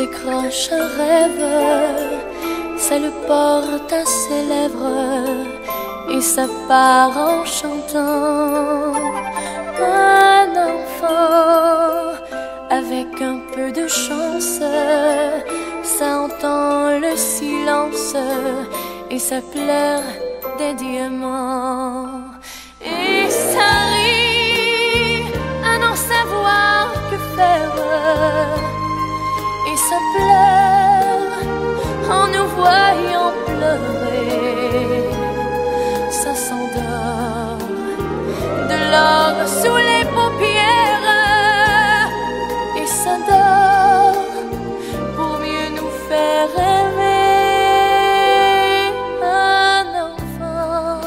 décroche un rêve, ça le porte à ses lèvres et ça part en chantant. Un enfant avec un peu de chance, ça entend le silence et ça pleure des diamants. Et ça rit à n'en savoir que faire, et ça pleure en nous voyant pleurer. Ça s'endort de l'or sous les paupières, et ça dort pour mieux nous faire rêver. Un enfant,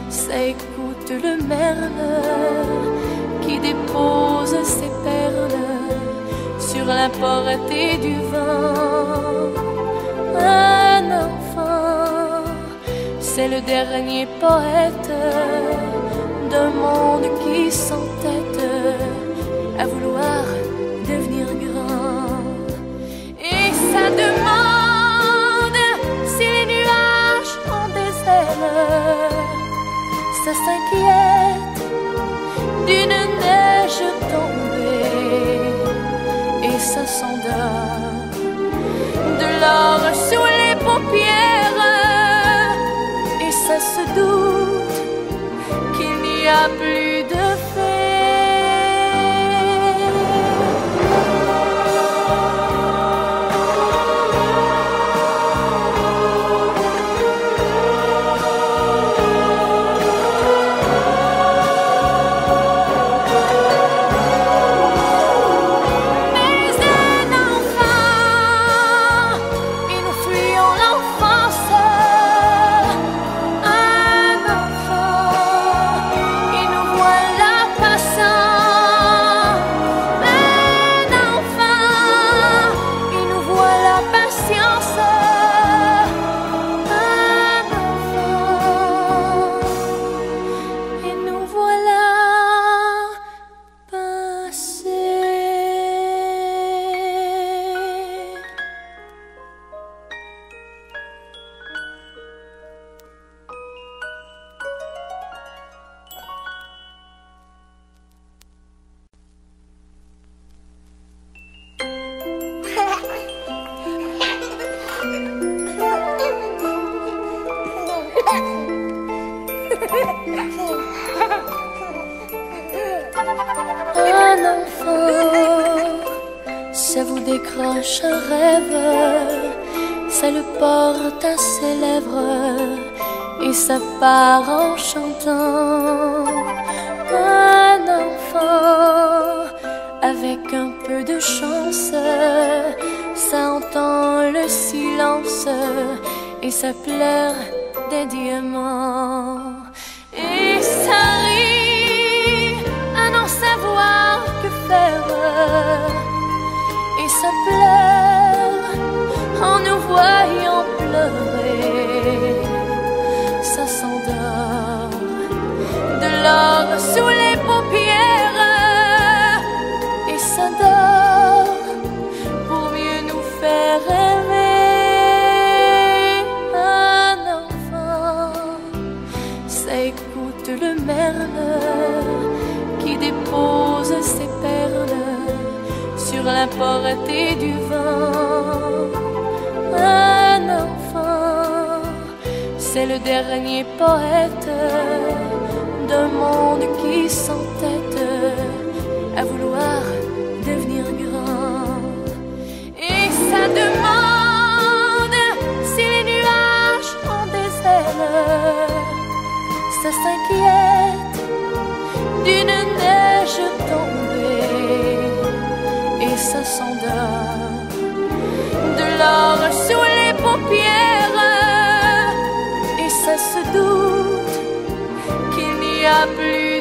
ça écoute le merle qui dépose ses perles sur la portée du vent. Un enfant, c'est le dernier poète d'un monde qui s'entête à vouloir devenir grand. Et ça demande si les nuages ont des ailes, ça s'inquiète d'une neige tombée, et ça s'endort de l'or sous les paupières, et ça se doute qu'il n'y a plus de Un enfant, ça vous décroche un rêve, ça le porte à ses lèvres et ça part en chantant. Un enfant, avec un peu de chance, ça entend le silence et ça pleure des diamants. Et ça rit à n'en savoir que faire, et ça pleure en nous voyant pleurer. Ça s'endort de l'or sous les paupières, et ça dort pour mieux nous faire rêver. Un enfant, ça écoute le merle qui dépose ses perles sur la portée du vent. Un enfant, c'est le dernier poète d'un monde qui s'entête à vouloir devenir grand. Et ça demande si les nuages ont des ailes, ça s'inquiète d'une neige tombée, et ça s'endort de l'or sous les paupières, et ça se doute qu'il n'y a plus